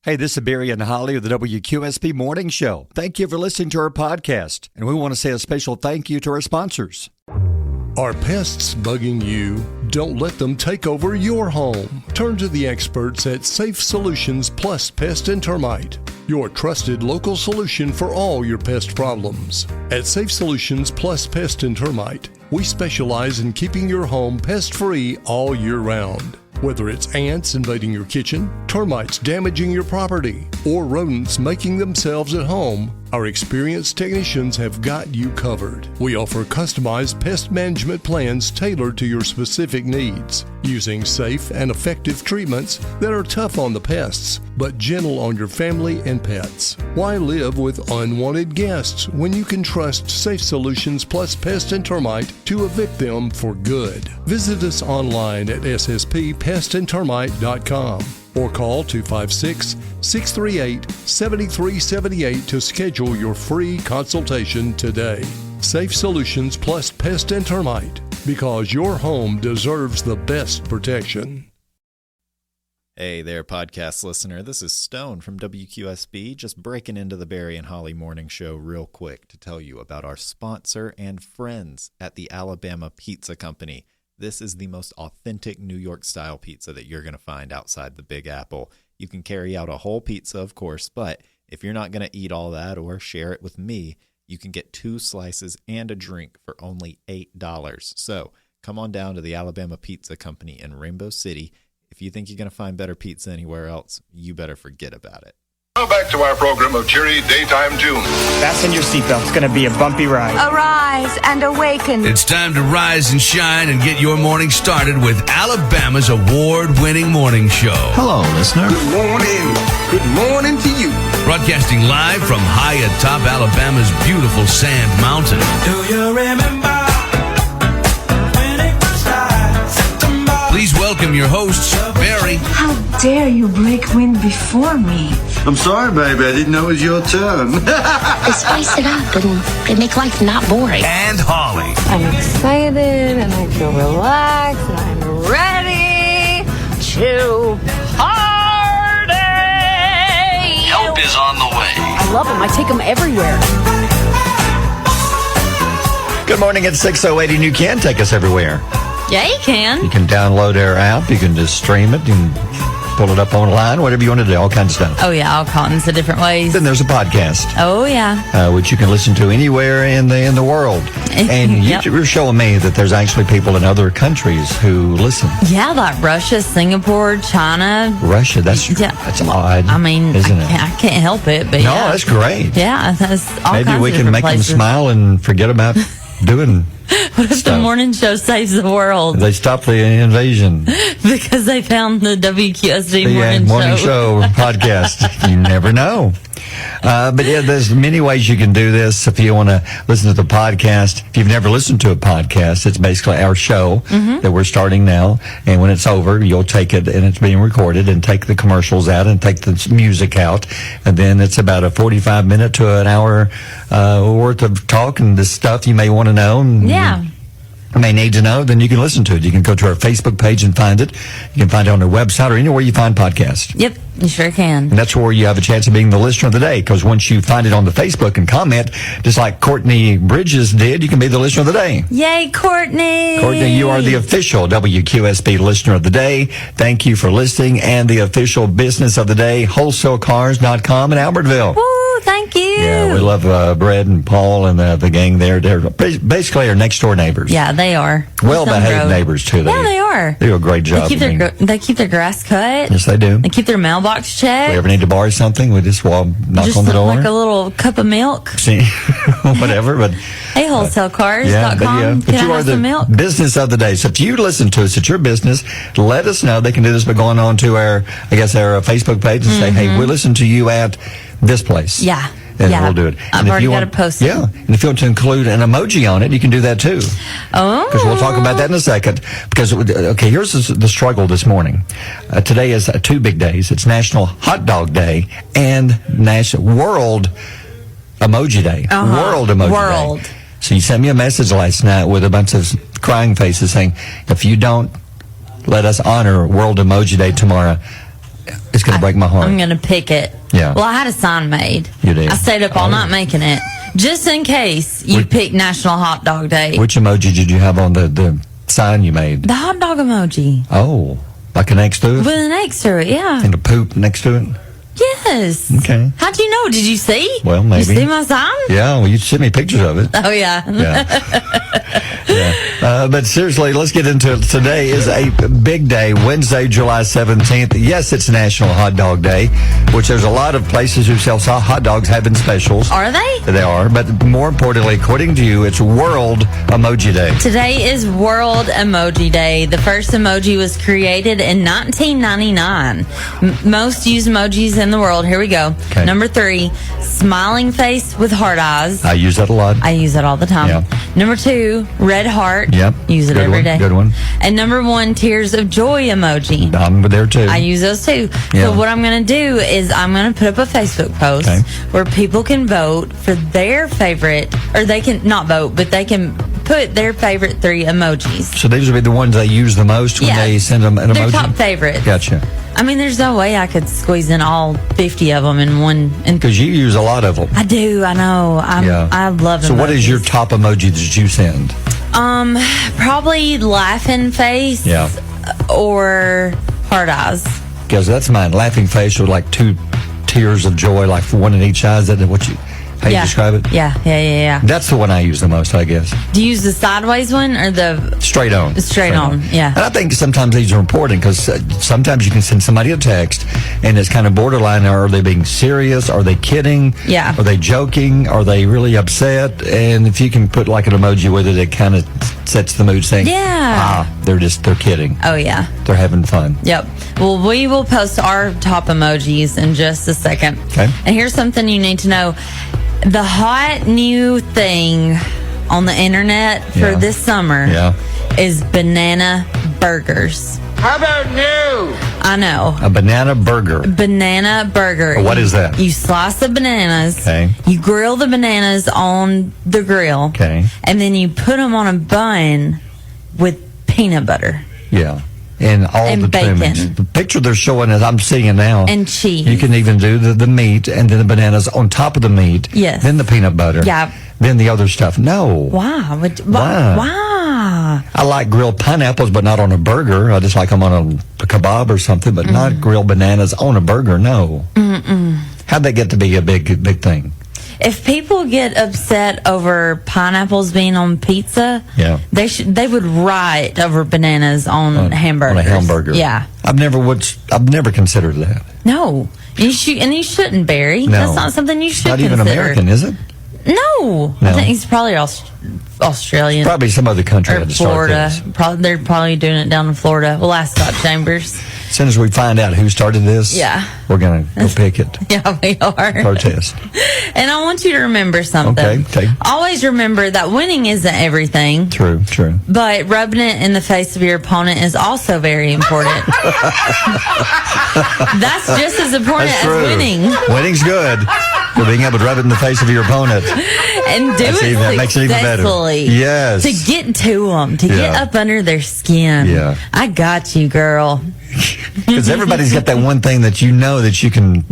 Hey, this is Barry and Holli of the WQSP Morning Show. Thank you for listening to our podcast, and we want to say a special thank you to our sponsors. Are pests bugging you? Don't let them take over your home. Turn to the experts at Safe Solutions Plus Pest and Termite, your trusted local solution for all your pest problems. At Safe Solutions Plus Pest and Termite, we specialize in keeping your home pest-free all year round. Whether it's ants invading your kitchen, termites damaging your property, or rodents making themselves at home, our experienced technicians have got you covered. We offer customized pest management plans tailored to your specific needs, using safe and effective treatments that are tough on the pests, but gentle on your family and pets. Why live with unwanted guests when you can trust Safe Solutions Plus Pest and Termite to evict them for good? Visit us online at sspestandtermite.com or call 256-638-7378 to schedule your free consultation today. Safe Solutions Plus Pest and Termite, because your home deserves the best protection. Hey there, podcast listener. This is Stone from WQSB, just breaking into the Barry and Holli Morning Show real quick to tell you about our sponsor and friends at the Alabama Pizza Company. This is the most authentic New York-style pizza that you're going to find outside the Big Apple. You can carry out a whole pizza, of course, but if you're not going to eat all that or share it with me, you can get 2 slices and a drink for only $8. So come on down to the Alabama Pizza Company in Rainbow City. If you think you're going to find better pizza anywhere else, you better forget about it. Now back to our program of cheery daytime tunes. Fasten your seatbelt. It's going to be a bumpy ride. Arise and awaken. It's time to rise and shine and get your morning started with Alabama's award-winning morning show. Hello, listener. Good morning. Good morning to you. Broadcasting live from high atop Alabama's beautiful Sand Mountain. Do you remember when it was September? Please welcome your hosts, Barry. How dare you break wind before me? I'm sorry, baby. I didn't know it was your turn. They spice it up and they make life not boring. And Holli. I'm excited and I feel relaxed and I'm ready to party. Help is on the way. I love them. I take them everywhere. Good morning. It's 6:08, and you can take us everywhere. Yeah, you can. You can download our app. You can just stream it. You can pull it up online, whatever you want to do, all kinds of stuff. Oh, yeah, all kinds of different ways. Then there's a podcast. Oh, yeah. Which you can listen to anywhere in the world. And Yep. you're showing me that there's actually people in other countries who listen. Yeah, like Russia, Singapore, China. Russia, that's odd. I mean, isn't it? I can't help it, but No, yeah. that's great. Yeah, that's all Maybe kinds we of can different make places. them smile and forget about doing What if stuff. the morning show saves the world? They stopped the invasion. Because they found the WQSD morning show podcast. You never know. But yeah, there's many ways you can do this. If you want to listen to the podcast, if you've never listened to a podcast, it's basically our show that we're starting now. And when it's over, you'll take it, and it's being recorded, and take the commercials out and take the music out. And then it's about a 45-minute to an hour worth of talk and the stuff you may want to know. Yeah. May need to know, then you can listen to it. You can go to our Facebook page and find it. You can find it on our website or anywhere you find podcasts. Yep, you sure can. And that's where you have a chance of being the listener of the day, because once you find it on the Facebook and comment, just like Courtney Bridges did, you can be the listener of the day. Yay, Courtney! Courtney, you are the official WQSB listener of the day. Thank you for listening. And the official business of the day, wholesalecars.com in Albertville. Woo, thank you. Yeah, we love Brett and Paul and the gang there. They're basically our next door neighbors. Yeah, they are. Well-behaved neighbors, too. Yeah, they are. They do a great job. They keep their grass cut. Yes, they do. They keep their mailbox checked. If we ever need to borrow something, we just knock on the door. Like a little cup of milk. See, whatever. But hey, wholesalecars.com. But you are the business of the day. So if you listen to us at your business, let us know. They can do this by going on to our Facebook page and say, hey, we listen to you at this place. Yeah. And we'll do it. I've already got it posted. Yeah. And if you want to include an emoji on it, you can do that too. Oh. Because we'll talk about that in a second. Because, okay, here's the struggle this morning. Today is 2 big days. It's National Hot Dog Day and World Emoji Day. World Emoji Day. So you sent me a message last night with a bunch of crying faces saying, if you don't let us honor World Emoji Day tomorrow, It's going to break my heart. I'm going to pick it. Yeah. Well, I had a sign made. You did? I stayed up all night making it. Just in case you pick National Hot Dog Day. Which emoji did you have on the sign you made? The hot dog emoji. Oh, like an X to it? With an X to it, yeah. And a poop next to it? Yes. Okay. How'd you know? Did you see? Well, maybe. You see my sign? Yeah, well, you sent me pictures of it. Oh, yeah. Yeah. But seriously, let's get into it. Today is a big day, Wednesday, July 17th. Yes, it's National Hot Dog Day, which there's a lot of places who sell hot dogs having specials. Are they? They are. But more importantly, according to you, it's World Emoji Day. Today is World Emoji Day. The first emoji was created in 1999. Most used emojis in the world. Here we go. Okay. Number 3, smiling face with heart eyes. I use that a lot. I use it all the time. Yeah. Number 2, red heart. Yep. Use it Good every one. day. Good one. And number 1, tears of joy emoji. I'm there too. I use those too. Yeah. So what I'm going to do is I'm going to put up a Facebook post where people can vote for their favorite, or they can not vote, but they can put their favorite 3 emojis. So these would be the ones they use the most when they send them an emoji? Their top favorites. Gotcha. I mean, there's no way I could squeeze in all 50 of them in one. Because you use a lot of them. I do. I know. I love them. So what is your top emoji that you send? Probably laughing face. Yeah. Or heart eyes. Because that's mine. Laughing face with like 2 tears of joy, like one in each eye. Is that how you describe it? Yeah. That's the one I use the most, I guess. Do you use the sideways one or the straight on? Straight on, yeah. And I think sometimes these are important because sometimes you can send somebody a text and it's kind of borderline. Are they being serious? Are they kidding? Yeah. Are they joking? Are they really upset? And if you can put like an emoji with it, it kind of sets the mood saying, they're kidding. Oh, yeah. They're having fun. Yep. Well, we will post our top emojis in just a second. Okay. And here's something you need to know. The hot new thing on the internet for this summer is banana burgers. How about new? I know. A banana burger. Banana burger. What is that? You slice the bananas. Okay. You grill the bananas on the grill. Okay. And then you put them on a bun with peanut butter. Yeah. And all the bacon. trimmings. The picture they're showing as I'm seeing it now. And cheese. You can even do the meat and then the bananas on top of the meat. Yes. Then the peanut butter. Yeah. Then the other stuff. No. Why? Why? I like grilled pineapples, but not on a burger. I just like them on a kebab or something, but not grilled bananas on a burger. No. How'd that get to be a big thing? If people get upset over pineapples being on pizza, they would riot over bananas on hamburgers. On a hamburger. Yeah. I've never considered that. No. You shouldn't, Barry. No. That's not something you should Not consider. even American, is it? No. I think he's probably Australian. Probably some other country or had to start Florida. this. They're probably doing it down in Florida. We'll ask Scott Chambers. As soon as we find out who started this, we're going to go pick it. Yeah, we are. Protest. And I want you to remember something. Okay. Always remember that winning isn't everything. True. But rubbing it in the face of your opponent is also very important. That's just as important as winning. Winning's good. But being able to rub it in the face of your opponent. And do it that makes it even better. successfully. Yes. To get to them. To get up under their skin. Yeah. I got you, girl. Because everybody's got that one thing that you know that you can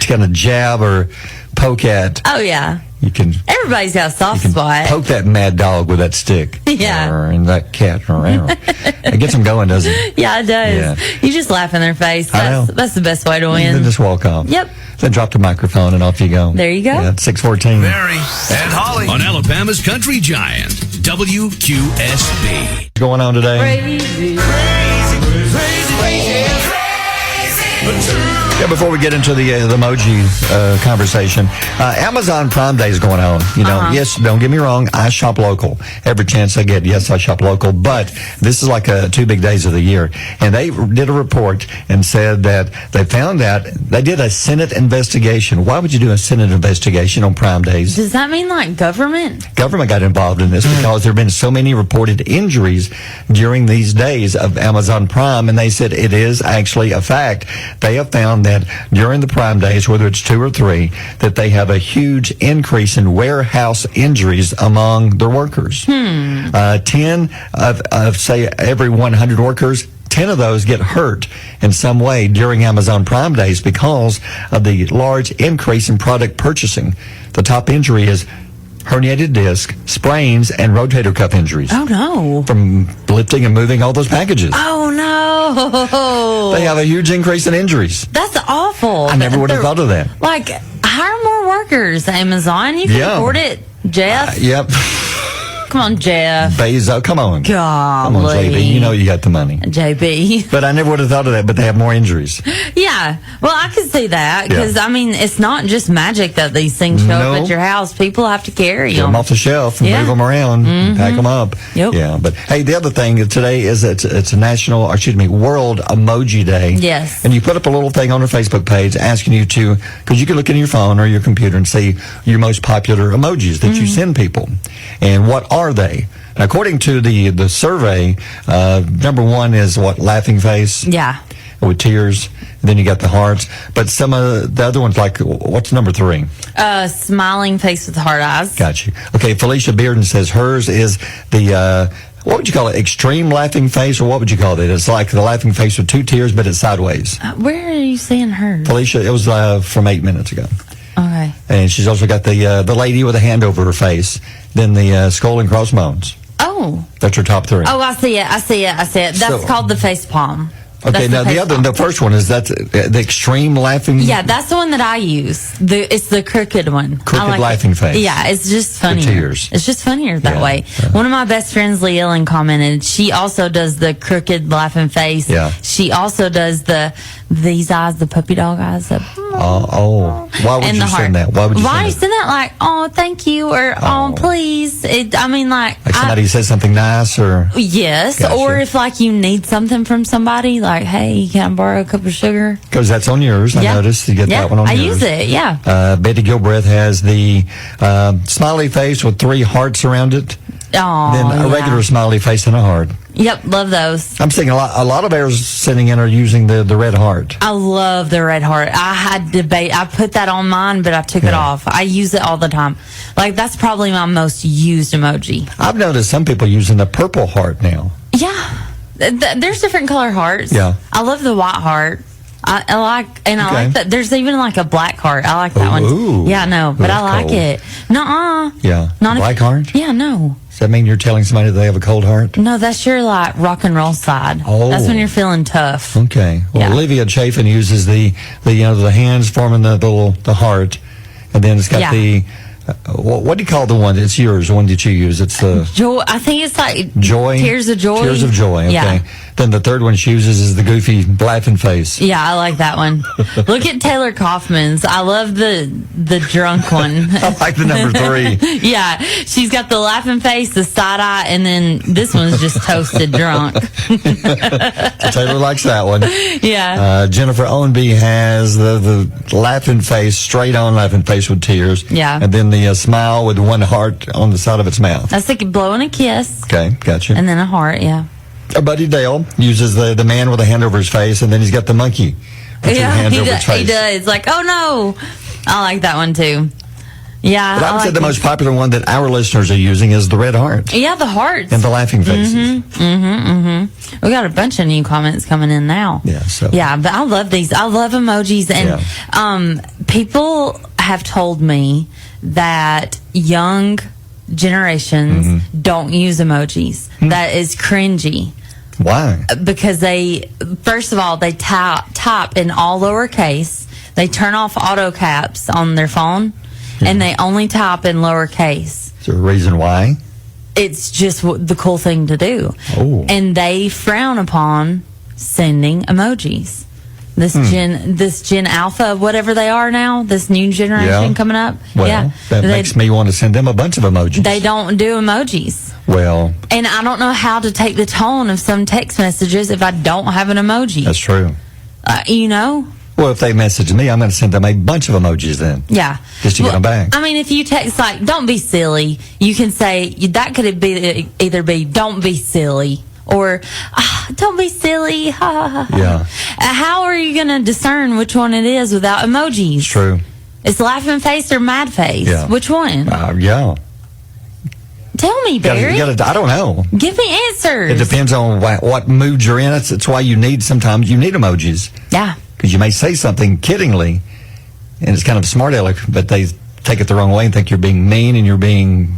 kind of jab or poke at. Oh, yeah. You can. Everybody's got a soft spot. Poke that mad dog with that stick. Yeah. And that cat. It gets them going, doesn't it? Yeah, it does. Yeah. You just laugh in their face. I know. That's the best way to win. Then just walk off. Yep. Then drop the microphone and off you go. There you go. Yeah, 6:14. Barry and Holly on Alabama's Country Giant, WQSB. What's going on today? Yeah, before we get into the emoji conversation, Amazon Prime Day is going on. Yes, don't get me wrong, I shop local. Every chance I get, yes, I shop local. But this is like 2 big days of the year. And they did a report and said that they found out they did a Senate investigation. Why would you do a Senate investigation on Prime Days? Does that mean like government? Government got involved in this because there have been so many reported injuries during these days of Amazon Prime, and they said it is actually a fact. They have found that during the Prime Days, whether it's 2 or 3, that they have a huge increase in warehouse injuries among their workers. 10 of say, every 100 workers, 10 of those get hurt in some way during Amazon Prime days because of the large increase in product purchasing. The top injury is herniated disc, sprains, and rotator cuff injuries. Oh, no. From lifting and moving all those packages. Oh, no. They have a huge increase in injuries. That's awful. I never would have thought of that. Like, hire more workers, Amazon. You can afford it, Jeff. Yep. Come on, Jeff. Bezos, come on. Golly. Come on, JB. You know you got the money. JB. But I never would have thought of that, but they have more injuries. Yeah. Well, I could see that because, I mean, it's not just magic that these things show up at your house. People have to carry Get them off the shelf and move them around, pack them up. Yep. Yeah. But, hey, the other thing today is it's a World Emoji Day. Yes. And you put up a little thing on our Facebook page asking you to, because you can look in your phone or your computer and see your most popular emojis that you send people. And what are they? And according to the survey, number one is laughing face. Yeah. With tears. Then you got the hearts. But some of the other ones, like, what's number 3? Smiling face with heart eyes. Got you. Okay, Felicia Bearden says hers is the, what would you call it? Extreme laughing face, or what would you call it? It's like the laughing face with 2 tears, but it's sideways. Where are you seeing hers? Felicia, it was from 8 minutes ago. Okay. And she's also got the lady with a hand over her face, then the skull and crossbones. Oh. That's her top 3. Oh, I see it. That's called the facepalm. Okay, now the first one is the extreme laughing. Yeah, that's the one that I use. It's the crooked one. Crooked laughing face. Yeah, it's just funnier. The tears. It's just funnier that way. One of my best friends, Lee Ellen, commented. She also does the crooked laughing face. Yeah. She also does these eyes, the puppy dog eyes. Why would you send that? Why would you send that? Like, oh, thank you, or oh, please. Like somebody says something nice, or yes, gotcha. Or if like you need something from somebody, like, hey, can I borrow a cup of sugar? Because that's on yours. I noticed you get that one on yours. I use it. Yeah. Betty Gilbreth has the smiley face with 3 hearts around it. Oh, then a regular smiley face and a heart. Yep, love those. I'm seeing a lot of ours sending in are using the red heart. I love the red heart. I had debate. I put that on mine, but I took it off. I use it all the time. Like, that's probably my most used emoji. I've noticed some people using the purple heart now. Yeah. There's different color hearts. Yeah. I love the white heart. I like that. There's even like a black heart. I like that one. Yeah, no, but I like it. Nuh-uh. Yeah. Not black heart? Yeah, no. Does that mean you're telling somebody that they have a cold heart? No, that's your like rock and roll side. Oh. That's when you're feeling tough. Okay. Well, Olivia Chafin uses the hands forming the heart, and then it's got the what do you call the one? It's yours. The one that you use. It's the joy. I think it's like joy. Tears of joy. Tears of joy. Okay. Yeah. Then the third one she uses is the goofy laughing face. Yeah, I like that one. Look at Taylor Kaufman's. I love the drunk one. I like the number 3. Yeah, she's got the laughing face, the side eye, and then this one's just toasted drunk. Taylor likes that one. Yeah. Jennifer Owenby has the laughing face, straight on laughing face with tears. Yeah. And then the smile with one heart on the side of its mouth. That's like blowing a kiss. Okay, gotcha. And then a heart, yeah. Our buddy Dale uses the man with a hand over his face, and then he's got the monkey with two hands over his face. He does. Like, oh no. I like that one too. Yeah. But I would say the most popular one that our listeners are using is the red heart. Yeah, the hearts. And the laughing faces. We got a bunch of new comments coming in now. Yeah, so. Yeah, but I love these. I love emojis. And people have told me that young generations don't use emojis. That is cringy. Why? Because first of all, they type in all lowercase. They turn off auto caps on their phone, and they only type in lowercase. Is there a reason why? It's just the cool thing to do. Oh. And they frown upon sending emojis. This Gen Alpha, whatever they are now, this new generation coming up. Well, that makes me want to send them a bunch of emojis. They don't do emojis. Well. And I don't know how to take the tone of some text messages if I don't have an emoji. That's true. Well, if they message me, I'm going to send them a bunch of emojis then. Yeah. Just to get them back. I mean, if you text like, don't be silly, you can say, that could either be, don't be silly, or, don't be silly. Yeah. How are you going to discern which one it is without emojis? It's true. It's laughing face or mad face. Yeah. Which one? Yeah. Tell me, Barry. I don't know. Give me answers. It depends on what mood you're in. It's why sometimes you need emojis. Yeah. Because you may say something kiddingly, and it's kind of smart aleck, but they take it the wrong way and think you're being mean and you're being...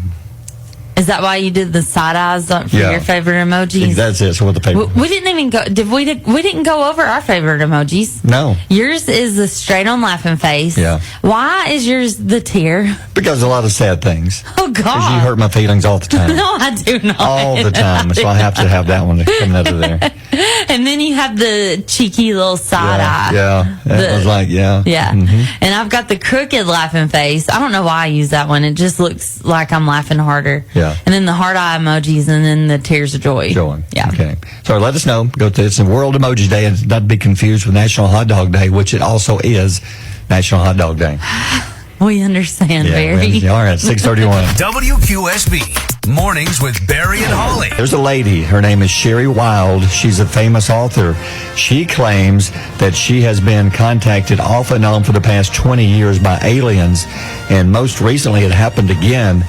Is that why you did the side eyes for your favorite emojis? That's it. So what the paper? We didn't even go. We didn't go over our favorite emojis. No. Yours is the straight on laughing face. Yeah. Why is yours the tear? Because a lot of sad things. Oh God. Because you hurt my feelings all the time. No, I do not. All the time. So I have to have that one coming out of there. And then you have the cheeky little side eye. Yeah. It was like, yeah. Yeah. Mm-hmm. And I've got the crooked laughing face. I don't know why I use that one. It just looks like I'm laughing harder. Yeah. And then the heart eye emojis, and then the tears of joy. Yeah. Okay. So let us know. It's World Emoji Day, and not to be confused with National Hot Dog Day, which it also is National Hot Dog Day. We understand, Barry. All right, 6:31. WQSB Mornings with Barry and Holly. There's a lady. Her name is Sherry Wild. She's a famous author. She claims that she has been contacted off and on for the past 20 years by aliens, and most recently it happened again.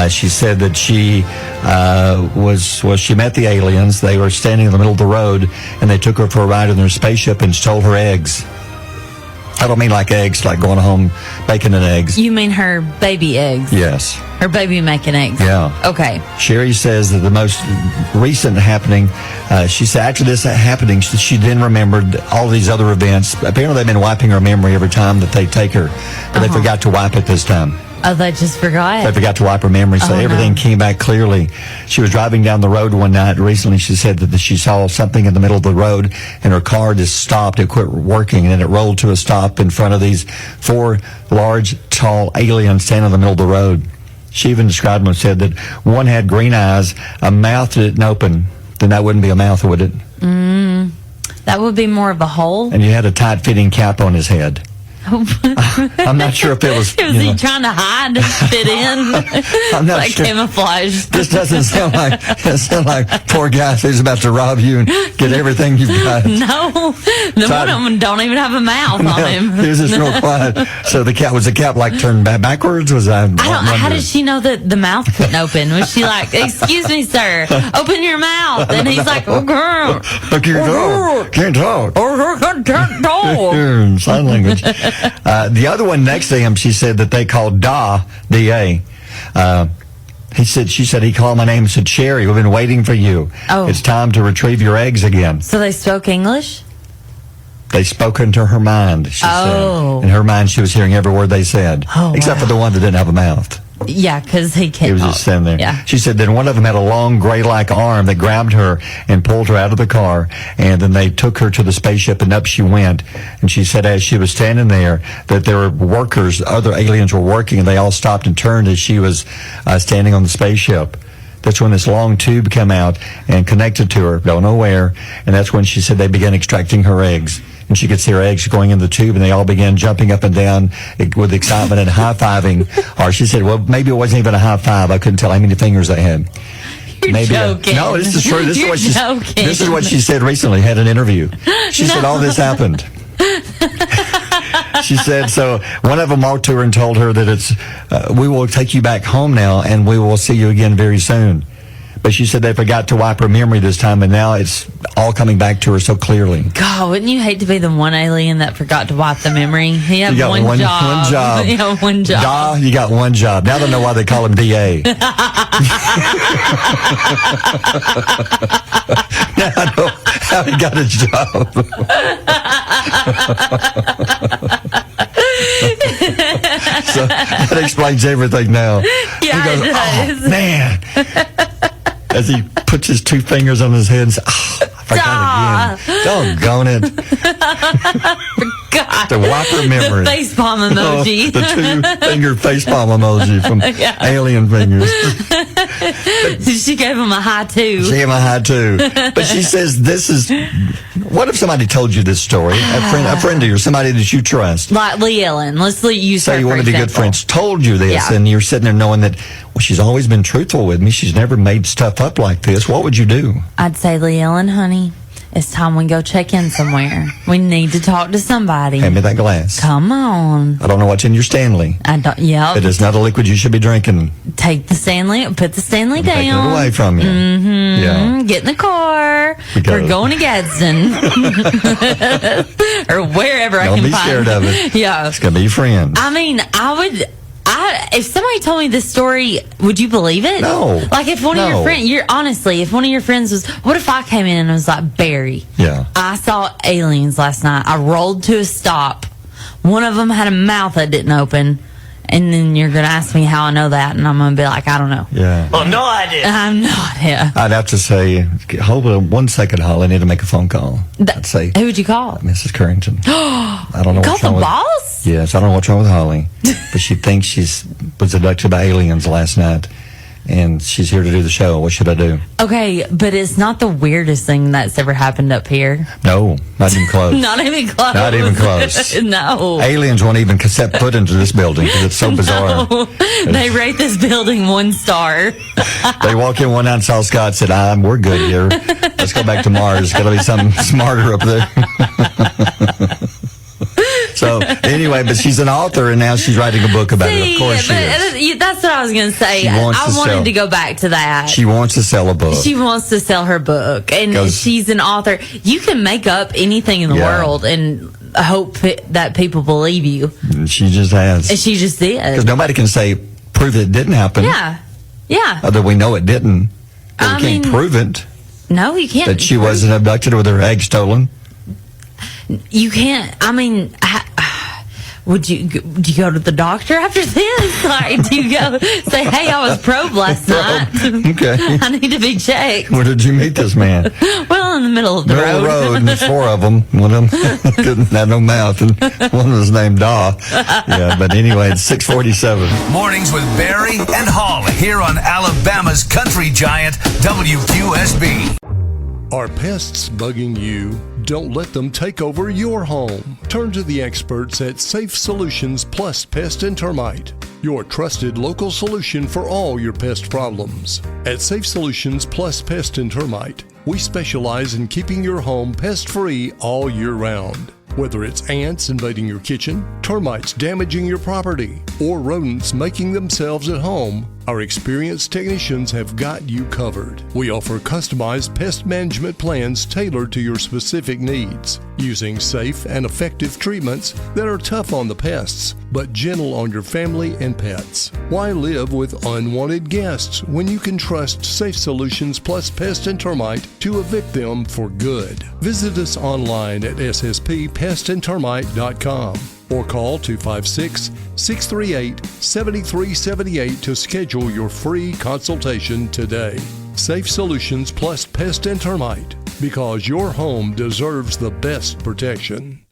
She said that she she met the aliens. They were standing in the middle of the road, and they took her for a ride in their spaceship and stole her eggs. I don't mean like eggs, like going home, bacon and eggs. You mean her baby eggs? Yes. Her baby making eggs? Yeah. Okay. Sherry says that the most recent happening, she said after this happening, she then remembered all these other events. Apparently they've been wiping her memory every time that they take her, but they forgot to wipe it this time. Oh, they just forgot? They forgot to wipe her memory, so everything came back clearly. She was driving down the road one night recently. She said that she saw something in the middle of the road, and her car just stopped. It quit working, and then it rolled to a stop in front of these 4 large, tall aliens standing in the middle of the road. She even described them and said that one had green eyes, a mouth that didn't open. Then that wouldn't be a mouth, would it? That would be more of a hole. And you had a tight-fitting cap on his head. I'm not sure if it was... Was he trying to hide, fit in? I'm not like sure. Camouflage. This doesn't sound like... It sounds like poor guy who's about to rob you and get everything you've got. No. One of them don't even have a mouth on him. He was just real quiet. So the cap like turned backwards? How did she know that the mouth couldn't open? Was she like, excuse me, sir, open your mouth? And he's like, oh, girl. Can't talk. Sign language. The other one next to him, she said that they called D-A. She said he called my name and said, Sherry, we've been waiting for you. Oh. It's time to retrieve your eggs again. So they spoke English? They spoke into her mind, she said. In her mind, she was hearing every word they said. Except for the one that didn't have a mouth. Yeah, because he can't. He was just standing there. Yeah. She said that one of them had a long gray-like arm that grabbed her and pulled her out of the car, and then they took her to the spaceship, and up she went. And she said as she was standing there that there were workers, other aliens were working, and they all stopped and turned as she was standing on the spaceship. That's when this long tube came out and connected to her, don't know where, and that's when she said they began extracting her eggs. And she could see her eggs going in the tube, and they all began jumping up and down with excitement and high-fiving. Or she said, well, maybe it wasn't even a high-five. I couldn't tell how many fingers they had. You're joking. No, this is true. This is what she said recently, had an interview. She said all this happened. She said, so one of them walked to her and told her that we will take you back home now, and we will see you again very soon. But she said they forgot to wipe her memory this time, and now it's all coming back to her so clearly. God, wouldn't you hate to be the one alien that forgot to wipe the memory? He had one job. One job. You have one job. You got one job. Now they know why they call him D.A. Now I know how he got his job. So that explains everything now. Yeah, he goes, it does. Oh, man. As he puts his 2 fingers on his head and says, I forgot again. Doggone it. God. The wiper memory. The facepalm emoji. The 2-finger facepalm emoji from Alien Fingers. She gave him a high 2. She gave him a high 2. But she says what if somebody told you this story? A friend of yours, somebody that you trust. Like Lee Ellen. Let's use her, say one of the good friends told you this, yeah. And you're sitting there knowing that, well, she's always been truthful with me. She's never made stuff up like this. What would you do? I'd say, Lee Ellen, honey, It's time we go check in somewhere. We need to talk to somebody. Hand me that glass. Come on. I don't know what's in your Stanley. I don't. Yeah. It is not a liquid you should be drinking. Take the Stanley. Put the Stanley down. Taking it away from you. Mm-hmm. Yeah. Get in the car. We're going to Gadsden. Or wherever I can find. Don't be scared of it. Yeah. It's going to be your friend. I mean, if somebody told me this story, would you believe it? No. Like if one of your friends, if one of your friends was, what if I came in and was like, Barry? Yeah. I saw aliens last night. I rolled to a stop. One of them had a mouth that didn't open. And then you're going to ask me how I know that, and I'm going to be like, I don't know. Yeah. Well, no idea. I have no idea. I'd have to say, hold on 1 second, Holly. I need to make a phone call. I'd say, who would you call? Mrs. Currington. I don't know what's Call wrong the with boss? Yes, I don't know what's wrong with Holly, but she thinks was abducted by aliens last night, and she's here to do the show. What should I do? Okay, but it's not the weirdest thing that's ever happened up here. No, not even close. Not even close. Not even close. No. Aliens won't even set foot into this building because it's so bizarre. No. They rate this building 1 star. They walk in one night and saw Scott said, we're good here. Let's go back to Mars. Got to be something smarter up there. So anyway, but she's an author and now she's writing a book about it. Of course she is. That's what I was going to say. I wanted to go back to that. She wants to sell a book. She wants to sell her book. And she's an author. You can make up anything in the world and hope that people believe you. And she just has. And she just did. Because nobody can prove it didn't happen. Yeah. Yeah. Although we know it didn't. But we can't prove it. No, you can't. That she wasn't abducted with her eggs stolen. You can't. I mean, would you go to the doctor after this? Like, do you go say, "Hey, I was probed last night. Okay, I need to be checked." Where did you meet this man? Well, in the middle of the road. And there's 4 of them. One of them didn't have no mouth, and one was named Daw. Yeah, but anyway, it's 6:47. Mornings with Barry and Holly here on Alabama's country giant WQSB. Are pests bugging you? Don't let them take over your home. Turn to the experts at Safe Solutions Plus Pest and Termite, your trusted local solution for all your pest problems. At Safe Solutions Plus Pest and Termite, we specialize in keeping your home pest-free all year round. Whether it's ants invading your kitchen, termites damaging your property, or rodents making themselves at home, our experienced technicians have got you covered. We offer customized pest management plans tailored to your specific needs, using safe and effective treatments that are tough on the pests, but gentle on your family and pets. Why live with unwanted guests when you can trust Safe Solutions Plus Pest and Termite to evict them for good? Visit us online at sspestandtermite.com or call 256-638-7378 to schedule your free consultation today. Safe Solutions Plus Pest and Termite, because your home deserves the best protection.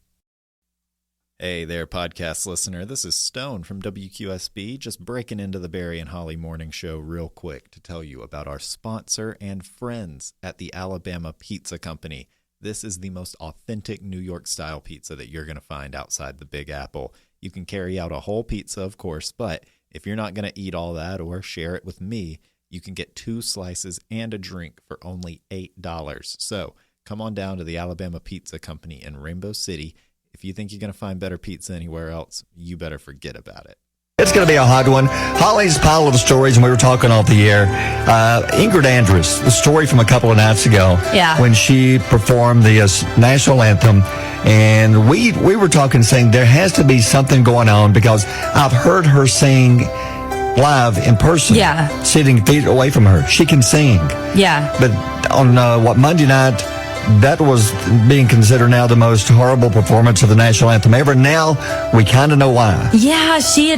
Hey there, podcast listener. This is Stone from WQSB, just breaking into the Barry and Holly morning show real quick to tell you about our sponsor and friends at the Alabama Pizza Company. This is the most authentic New York-style pizza that you're going to find outside the Big Apple. You can carry out a whole pizza, of course, but if you're not going to eat all that or share it with me, you can get 2 slices and a drink for only $8. So come on down to the Alabama Pizza Company in Rainbow City. If you think you're going to find better pizza anywhere else, you better forget about it. It's going to be a hot one. Holly's pile of stories, and we were talking off the air. Ingrid Andress, the story from a couple of nights ago, when she performed the national anthem, and we were talking, saying there has to be something going on because I've heard her sing live in person, sitting feet away from her. She can sing, but on Monday night. That was being considered now the most horrible performance of the national anthem ever. Now we kind of know why. Yeah, she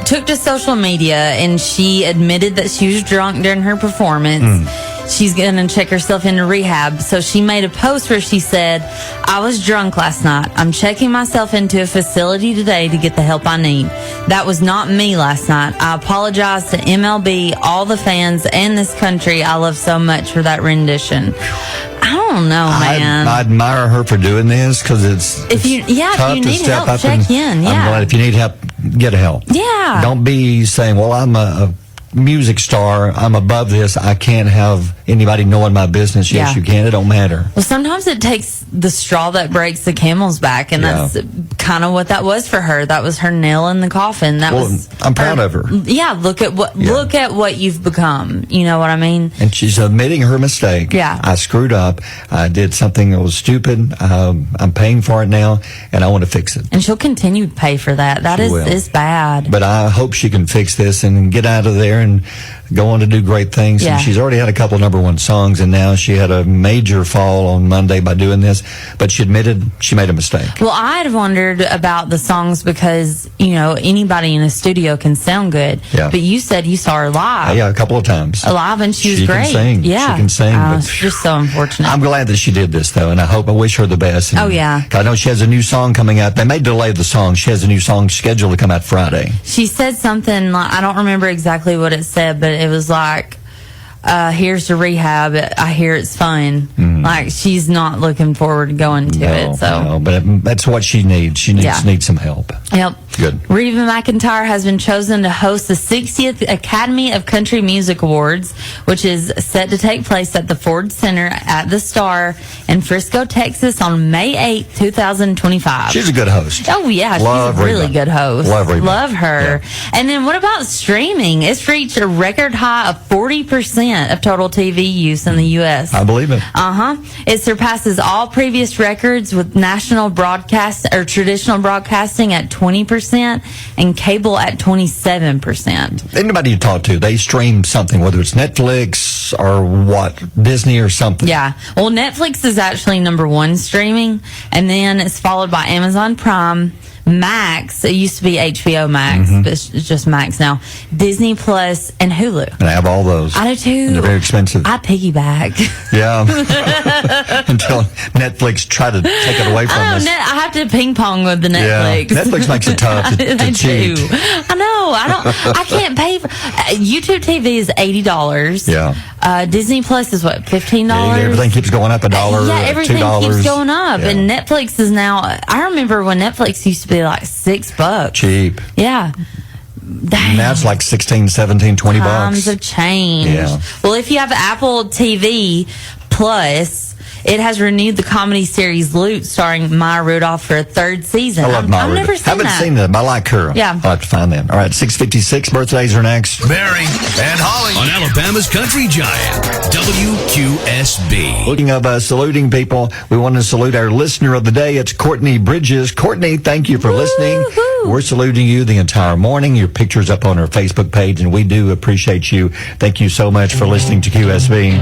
took to social media and she admitted that she was drunk during her performance. She's going to check herself into rehab. So she made a post where she said, I was drunk last night. I'm checking myself into a facility today to get the help I need. That was not me last night. I apologize to MLB, all the fans, and this country I love so much for that rendition. I don't know, man. I admire her for doing this because it's tough if you to need step help, up check in. I'm glad if you need help, get help. Yeah. Don't be saying, well, I'm a music star. I'm above this. I can't have anybody knowing my business. Yes, Yeah. you can. It don't matter. Well, sometimes it takes the straw that breaks the camel's back, and that's kind of what that was for her. That was her nail in the coffin. That was. I'm proud of her. Yeah, look at what you've become. You know what I mean? And she's admitting her mistake. Yeah. I screwed up. I did something that was stupid. I'm paying for it now, and I want to fix it. And she'll continue to pay for that. That is bad. But I hope she can fix this and get out of there and go on to do great things. Yeah. And she's already had a couple number one songs, and now she had a major fall on Monday by doing this. But she admitted she made a mistake. Well, I had wondered about the songs because, anybody in a studio can sound good. Yeah. But you said you saw her live. Yeah, a couple of times. Live, and she was She great. can sing. Yeah. She can sing. But It's just so unfortunate. I'm glad that she did this, though, and I wish her the best. And Oh, yeah. 'cause I know she has a new song coming out. They may delay the song. She has a new song scheduled to come out Friday. She said something, like, I don't remember exactly what it said, but it was like, here's the rehab. I hear it's fun. Like, she's not looking forward to going to it. So, No, but that's what she needs. She needs some help. Yep. Good. Reba McEntire has been chosen to host the 60th Academy of Country Music Awards, which is set to take place at the Ford Center at the Star in Frisco, Texas on May 8th, 2025. She's a good host. Oh, yeah. Love she's a really Reba. good host. Love Reba. Love her. And then what about streaming? It's reached a record high of 40% of total TV use in the U.S. I believe it. It surpasses all previous records, with national broadcast or traditional broadcasting at 20% and cable at 27%. Anybody you talk to, they stream something, whether it's Netflix or what, Disney or something. Yeah. Well, Netflix is actually number one streaming, and then it's followed by Amazon Prime, Max. It used to be HBO Max, but it's just Max now. Disney Plus and Hulu. And I have all those. I do too. And they're very expensive. I piggyback. Yeah. Until Netflix try to take it away from us. I have to ping pong with the Netflix. Yeah. Netflix makes it tough to They cheat. do. I know. I can't pay for YouTube TV is $80. Yeah. Disney Plus is what, $15? Yeah, everything keeps going up $1. Yeah, everything $2. keeps going up. Yeah. And Netflix is now, I remember when Netflix used to be like $6. Cheap. Yeah. Dang. Now it's like 16, 17, 20 Times bucks. have changed. Yeah. Well, if you have Apple TV Plus, it has renewed the comedy series Loot, starring Maya Rudolph, for a third season. I love Maya I've never Rudolph. seen Haven't that. seen them. I like her. Yeah. I'll have to find them. All right, 6:56 birthdays are next. Mary and Holly on Alabama's Country Giant, WQSB. Looking of saluting people, we want to salute our listener of the day. It's Courtney Bridges. Courtney, thank you for listening. We're saluting you the entire morning. Your picture's up on our Facebook page, and we do appreciate you. Thank you so much for listening to QSB.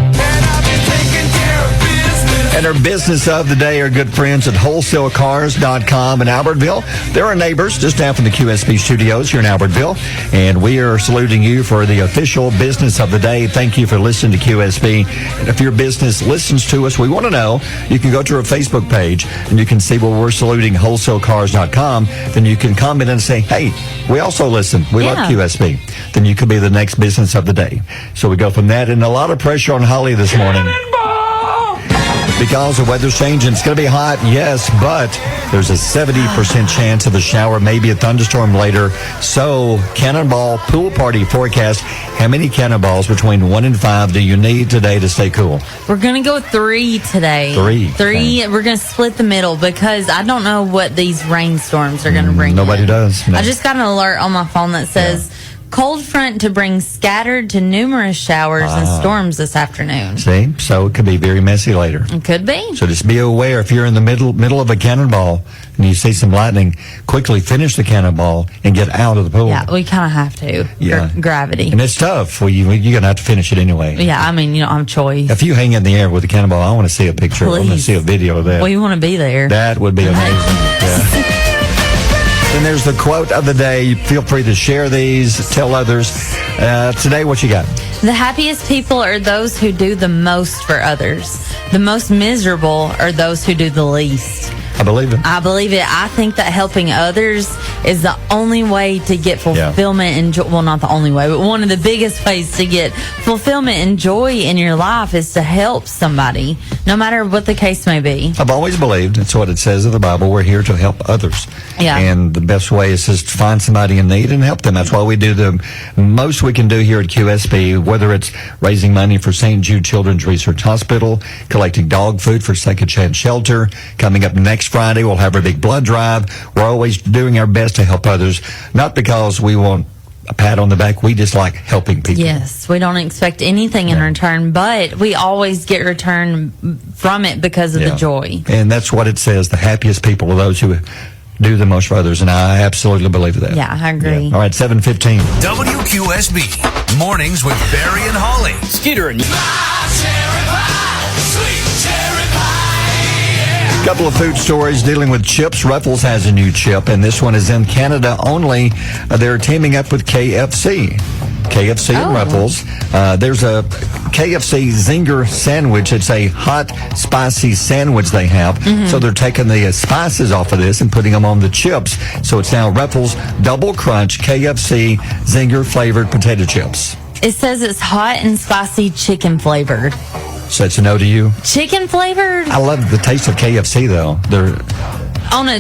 And our business of the day are good friends at wholesalecars.com in Albertville. They're our neighbors just down from the QSB studios here in Albertville. And we are saluting you for the official business of the day. Thank you for listening to QSB. And if your business listens to us, we want to know. You can go to our Facebook page and you can see where we're saluting wholesalecars.com. Then you can comment and say, hey, we also listen. We love QSB. Then you could be the next business of the day. So we go from that. And a lot of pressure on Holly this morning. Because the weather's changing. It's going to be hot, yes, but there's a 70% chance of a shower, maybe a thunderstorm later. So, Cannonball Pool Party forecast. How many cannonballs between 1 and 5 do you need today to stay cool? We're going to go 3 today. 3. Okay. We're going to split the middle because I don't know what these rainstorms are going to bring. Nobody does. No. I just got an alert on my phone that says cold front to bring scattered to numerous showers and storms this afternoon. See? So it could be very messy later. It could be. So just be aware if you're in the middle of a cannonball and you see some lightning, quickly finish the cannonball and get out of the pool. Yeah, we kind of have to. Yeah. Gravity. And it's tough. Well, you're going to have to finish it anyway. Yeah, I mean, I have choice. If you hang in the air with a cannonball, I want to see a picture. I want to see a video of that. Well, you want to be there. That would be amazing. Yeah. Then there's the quote of the day. Feel free to share these, tell others. Today, what you got? The happiest people are those who do the most for others. The most miserable are those who do the least. I believe it. I believe it. I think that helping others is the only way to get fulfillment and joy. Well, not the only way, but one of the biggest ways to get fulfillment and joy in your life is to help somebody, no matter what the case may be. I've always believed, it's what it says in the Bible, we're here to help others. Yeah. And the best way is just to find somebody in need and help them. That's why we do the most we can do here at QSB, whether it's raising money for St. Jude Children's Research Hospital, collecting dog food for Second Chance Shelter. Coming up next Friday, we'll have our big blood drive. We're always doing our best to help others, not because we want a pat on the back. We just like helping people. Yes, we don't expect anything in return, but we always get return from it because of the joy. And that's what it says. The happiest people are those who do the most for others, and I absolutely believe that. Yeah, I agree. All right, 7:15. WQSB Mornings with Barry and Holly. Skeeter and Couple of food stories dealing with chips. Ruffles has a new chip, and this one is in Canada only. They're teaming up with KFC. KFC and Ruffles. There's a KFC Zinger sandwich. It's a hot, spicy sandwich they have. So they're taking the spices off of this and putting them on the chips. So it's now Ruffles Double Crunch KFC Zinger flavored potato chips. It says it's hot and spicy chicken flavored. So that's a no to you? Chicken flavored? I love the taste of KFC, though. They're on a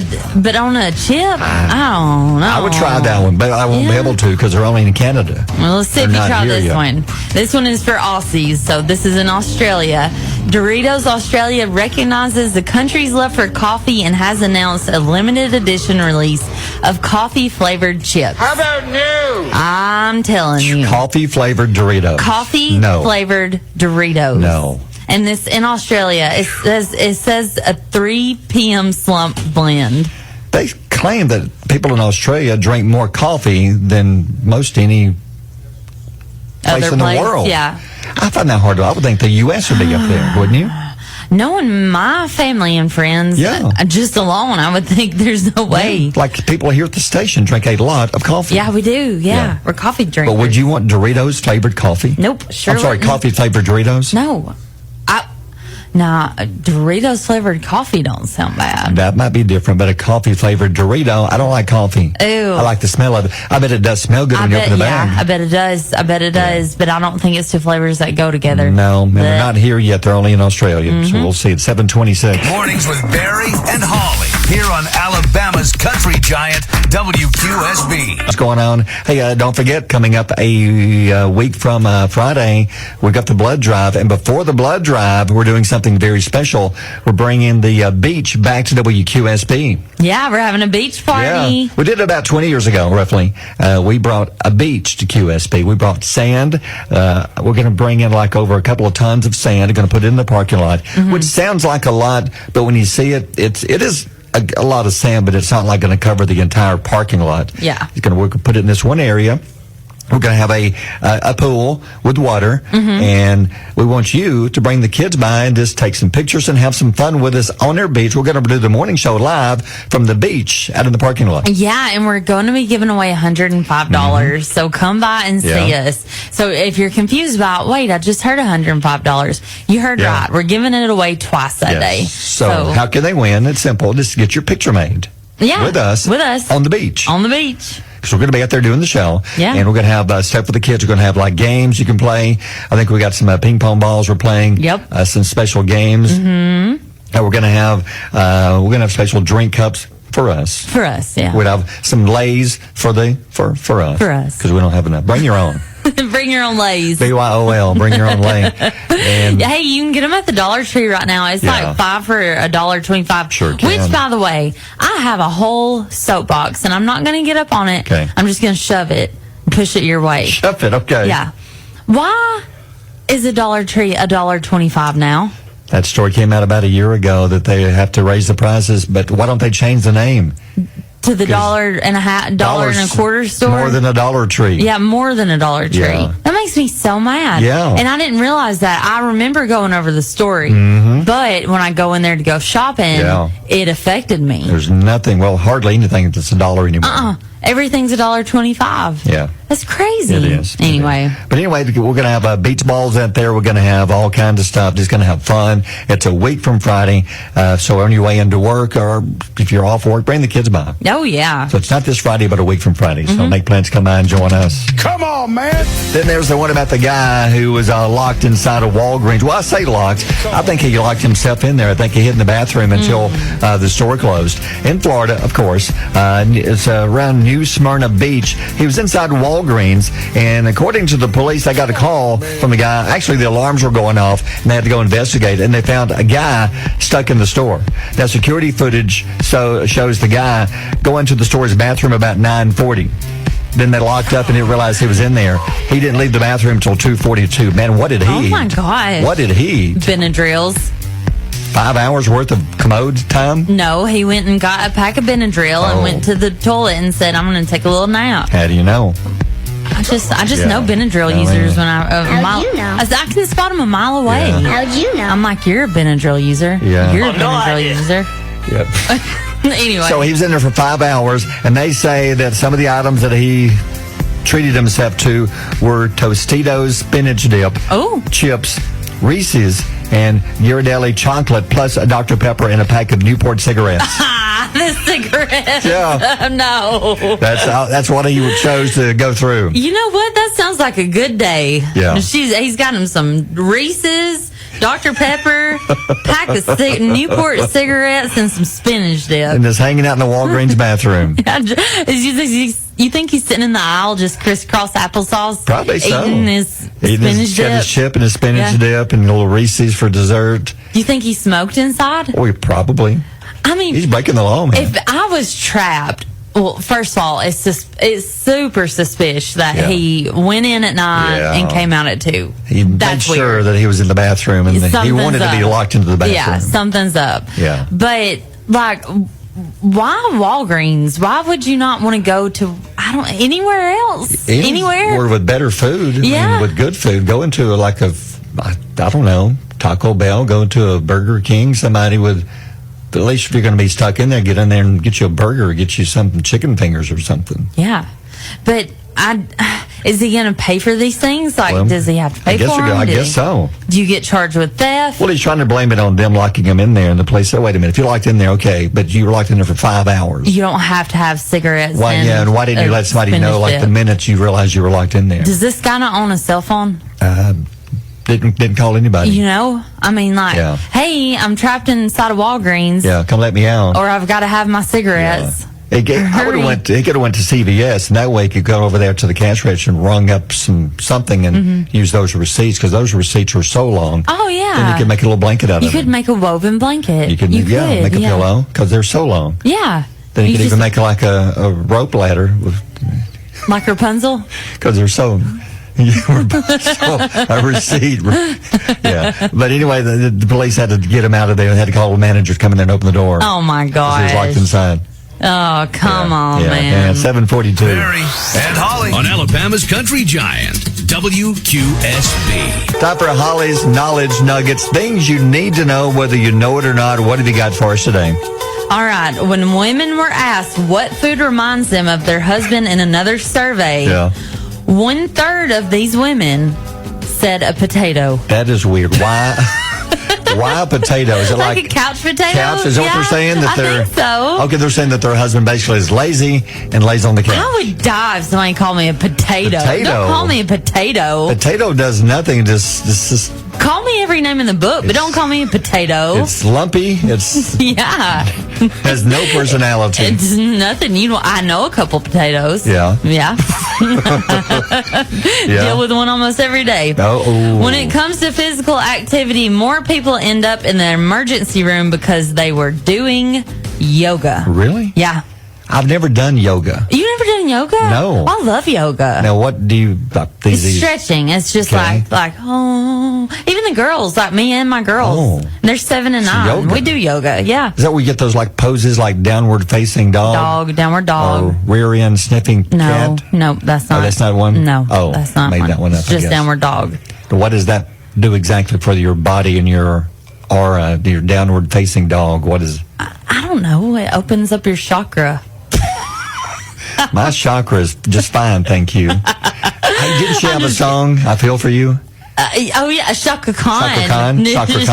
chip? I don't know. I would try that one, but I won't be able to because they're only in Canada. Well, let's see if you try this one. This one is for Aussies, so this is in Australia. Doritos Australia recognizes the country's love for coffee and has announced a limited edition release of coffee-flavored chips. How about new? I'm telling you. Coffee-flavored Doritos. Coffee-flavored Doritos. No. And this in Australia, it says a 3 p.m. slump blend. They claim that people in Australia drink more coffee than most any place in the world. Yeah. I find that hard. I would think the U.S. would be up there, wouldn't you? Knowing my family and friends, just alone, I would think there's no way. Yeah. Like people here at the station drink a lot of coffee. Yeah, we do. Yeah. We're coffee drinkers. But would you want Doritos flavored coffee? Nope. Sure. I'm sorry, coffee flavored Doritos? No. Doritos flavored coffee don't sound bad. That might be different, but a coffee flavored Dorito, I don't like coffee. Ew. I like the smell of it. I bet it does smell good when you open the bag. Yeah, I bet it does. But I don't think it's two flavors that go together. No, and they're not here yet. They're only in Australia. So we'll see. It's 7:26. Mornings with Barry and Holly here on Alabama's country giant WQSB. What's going on? Hey, don't forget, coming up a week from Friday, we've got the blood drive. And before the blood drive, we're doing something very special. We're bringing the beach back to WQSB. Yeah, we're having a beach party. Yeah. We did it about 20 years ago, roughly. We brought a beach to QSB. We brought sand. We're going to bring in like over a couple of tons of sand. We're going to put it in the parking lot, which sounds like a lot, but when you see it, it is a lot of sand, but it's not like going to cover the entire parking lot. Yeah. We're going to put it in this one area. We're going to have a pool with water, and we want you to bring the kids by and just take some pictures and have some fun with us on our beach. We're going to do the morning show live from the beach out in the parking lot. Yeah, and we're going to be giving away $105. So come by and see us. So if you're confused about, wait, I just heard $105. You heard right. We're giving it away twice that day. So how can they win? It's simple. Just get your picture made. Yeah. With us. On the beach. On the beach. So we're going to be out there doing the show. Yeah. And we're going to have stuff for the kids. We're going to have like games you can play. I think we got some ping pong balls we're playing. Yep. Some special games. And we're going to have special drink cups for us. For us, yeah. We'd have some Lays for us. For us. Because we don't have enough. Bring your own. Bring your own Lays. BYOL. Bring your own Lay. And hey, you can get them at the Dollar Tree right now. It's like $5 for $1.25. Sure can. Which, by the way, I have a whole soapbox, and I'm not going to get up on it. Okay. I'm just going to shove it and push it your way. Shove it, okay. Yeah. Why is a Dollar Tree $1.25 now? That story came out about a year ago that they have to raise the prices, but why don't they change the name? To the $1.25 store? More than a Dollar Tree. Yeah, more than a Dollar Tree. Yeah. That makes me so mad. Yeah. And I didn't realize that. I remember going over the story, but when I go in there to go shopping, it affected me. There's nothing, hardly anything that's $1 anymore. everything's $1.25. Yeah. That's crazy. It is. Anyway. But anyway, we're going to have beach balls out there. We're going to have all kinds of stuff. Just going to have fun. It's a week from Friday. So on your way into work, or if you're off work, bring the kids by. Oh, yeah. So it's not this Friday, but a week from Friday. So make plans to come by and join us. Come on, man. Then there's the one about the guy who was locked inside of Walgreens. Well, I say locked. I think he locked himself in there. I think he hid in the bathroom until the store closed. In Florida, of course. It's around New Smyrna Beach. He was inside Walgreens, and according to the police, they got a call from the guy. Actually, the alarms were going off, and they had to go investigate, and they found a guy stuck in the store. Now, security footage shows the guy going to the store's bathroom about 9:40. Then they locked up and didn't realize he was in there. He didn't leave the bathroom until 2:42. Man, what did he eat? Oh, my God. What did he eat? Benadryls. 5 hours worth of commode time? No, he went and got a pack of Benadryl and went to the toilet and said, I'm going to take a little nap. How do you know? I just know Benadryl users when How'd you know? I can spot them a mile away. Yeah. How'd you know? I'm like, you're a Benadryl user. Yeah. You're a Benadryl user. Yep. Anyway. So he was in there for 5 hours, and they say that some of the items that he treated himself to were Tostitos spinach dip, chips, Reese's, and Ghirardelli chocolate, plus a Dr. Pepper and a pack of Newport cigarettes. The cigarettes. Yeah. No. That's what he chose to go through. You know what? That sounds like a good day. Yeah. He's got him some Reese's, Dr. Pepper, pack of Newport cigarettes, and some spinach dip. And just hanging out in the Walgreens bathroom. You think he's sitting in the aisle just crisscross applesauce? Probably so. Eating his spinach dip. His chip and his spinach dip and a little Reese's for dessert. Do you think he smoked inside? Oh, probably. I mean, he's breaking the law, man. If I was trapped, well, first of all, it's super suspicious that he went in at 9 and came out at 2. He made sure that he was in the bathroom, and he wanted to be locked into the bathroom. Yeah, something's up. Yeah. But, like, why Walgreens? Why would you not want to go to, anywhere else? Anywhere? Or with better food. Yeah. I mean, with good food. Go into Taco Bell, go to a Burger King, somebody with... At least if you're going to be stuck in there, get in there and get you a burger or get you some chicken fingers or something. Yeah. But is he going to pay for these things? Like, does he have to pay for them? I guess so. Do you get charged with theft? Well, he's trying to blame it on them locking him in there. And the police said, wait a minute, if you're locked in there, okay, but you were locked in there for 5 hours. You don't have to have cigarettes. And why didn't you let somebody know, like, the minute you realized you were locked in there? Does this guy not own a cell phone? Didn't call anybody. You know? I mean, like, hey, I'm trapped inside of Walgreens. Yeah, come let me out. Or I've got to have my cigarettes. He could have went to CVS, and that way he could go over there to the cash register and rung up something and use those receipts, because those receipts were so long. Oh, yeah. Then you could make a little blanket out of them. You could make a woven blanket. You could make a pillow, because they're so long. Yeah. Then you could even make like a rope ladder. Like Rapunzel? Because they're so... a receipt. Yeah. But anyway, the police had to get him out of there. They had to call the manager to come in there and open the door. Oh, my gosh. He was locked inside. Oh, come on, man. Yeah, 742. Barry and Holly on Alabama's Country Giant, WQSB. Time for Holly's Knowledge Nuggets. Things you need to know, whether you know it or not. What have you got for us today? All right. When women were asked what food reminds them of their husband in another survey, 1/3 of these women said a potato. That is weird. Why? Why a potato? Is it like a couch potato? Couch? Is that what they're saying? That I think so. Okay, they're saying that their husband basically is lazy and lays on the couch. I would die if somebody called me a potato. Don't call me a potato. Potato does nothing. Just call me every name in the book, but don't call me a potato. It's lumpy. It's has no personality. It's nothing. I know a couple potatoes. Yeah. Deal with one almost every day. When it comes to physical activity, more people end up in the emergency room because they were doing yoga. Really? Yeah. I've never done yoga. You never done yoga? No. I love yoga. Now, what do you... It's stretching. It's just like, even the girls, like me and my girls. They're 7 and 9. We do yoga, yeah. Is that where you get those like poses like downward facing dog? Downward dog. Or rear end sniffing cat? No, that's not. Oh, that's not one? No. Oh, that's not made one. that one up, It's just downward dog. What does that do exactly for your body and your aura, your downward facing dog? What is... I don't know. It opens up your chakra. My chakra is just fine, thank you. Hey, didn't she have a song, I Feel For You? Oh, yeah, Shaka Khan. Chakra Khan? Chakra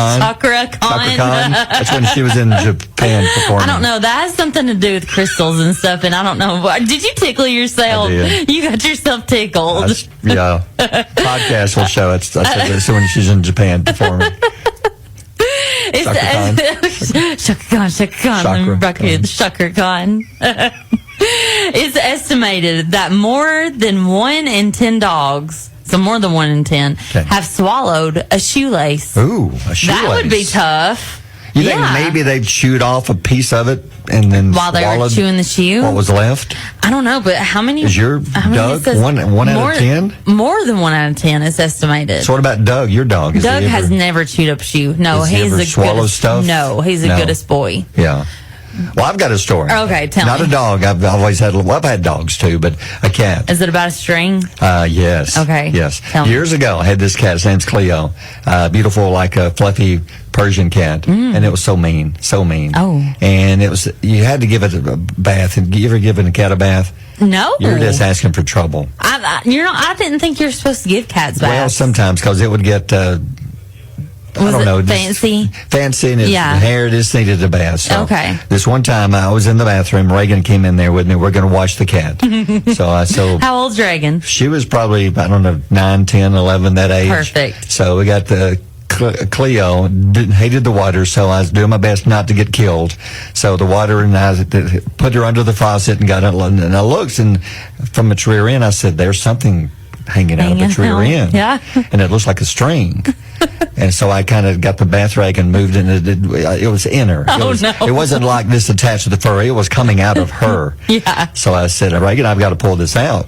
Khan. That's when she was in Japan performing. I don't know. That has something to do with crystals and stuff, and I don't know. Did you tickle yourself? I did. You got yourself tickled. Yeah. Podcast will show it. That's when she's in Japan performing. Shaka Khan. Shaka Khan. It's estimated that more than 1 in 10 dogs, so more than 1 in 10, have swallowed a shoelace. Ooh, a shoelace. That would be tough. You think maybe they've chewed off a piece of it and then while they were chewing the shoe? What was left? I don't know, but how many? Is your Doug one out of 10? More than 1 out of 10 is estimated. So what about Doug, your dog? Doug has never chewed up a shoe. No, he's the goodest stuff. No, he's the goodest boy. Yeah. Well, I've got a story. Okay, tell me. Not a dog. I've always had. Well, I've had dogs too, but a cat. Is it about a string? Yes. Okay. Yes. Tell me. Years ago, I had this cat. His name's Cleo. Beautiful, like a fluffy Persian cat, and it was so mean, so mean. Oh. And it was. You had to give it a bath. Have you ever given a cat a bath? No. You're just asking for trouble. I didn't think you were supposed to give cats baths. Well, sometimes because it would get. I don't know. Fancy? Fancy, and its hair just needed a bath. So okay. This one time I was in the bathroom. Reagan came in there with me. We're going to wash the cat. How old's Reagan? She was probably, I don't know, 9, 10, 11, that age. Perfect. So we got the Cleo, hated the water, so I was doing my best not to get killed. So the water, and I put her under the faucet and got it. And I looked, and from its rear end, I said, there's something hanging out of its rear end. Yeah. And it looks like a string. And so I kind of got the bath rag and moved it. And it was in her. It wasn't like this attached to the fur. It was coming out of her. Yeah. So I said, Reagan, I've got to pull this out.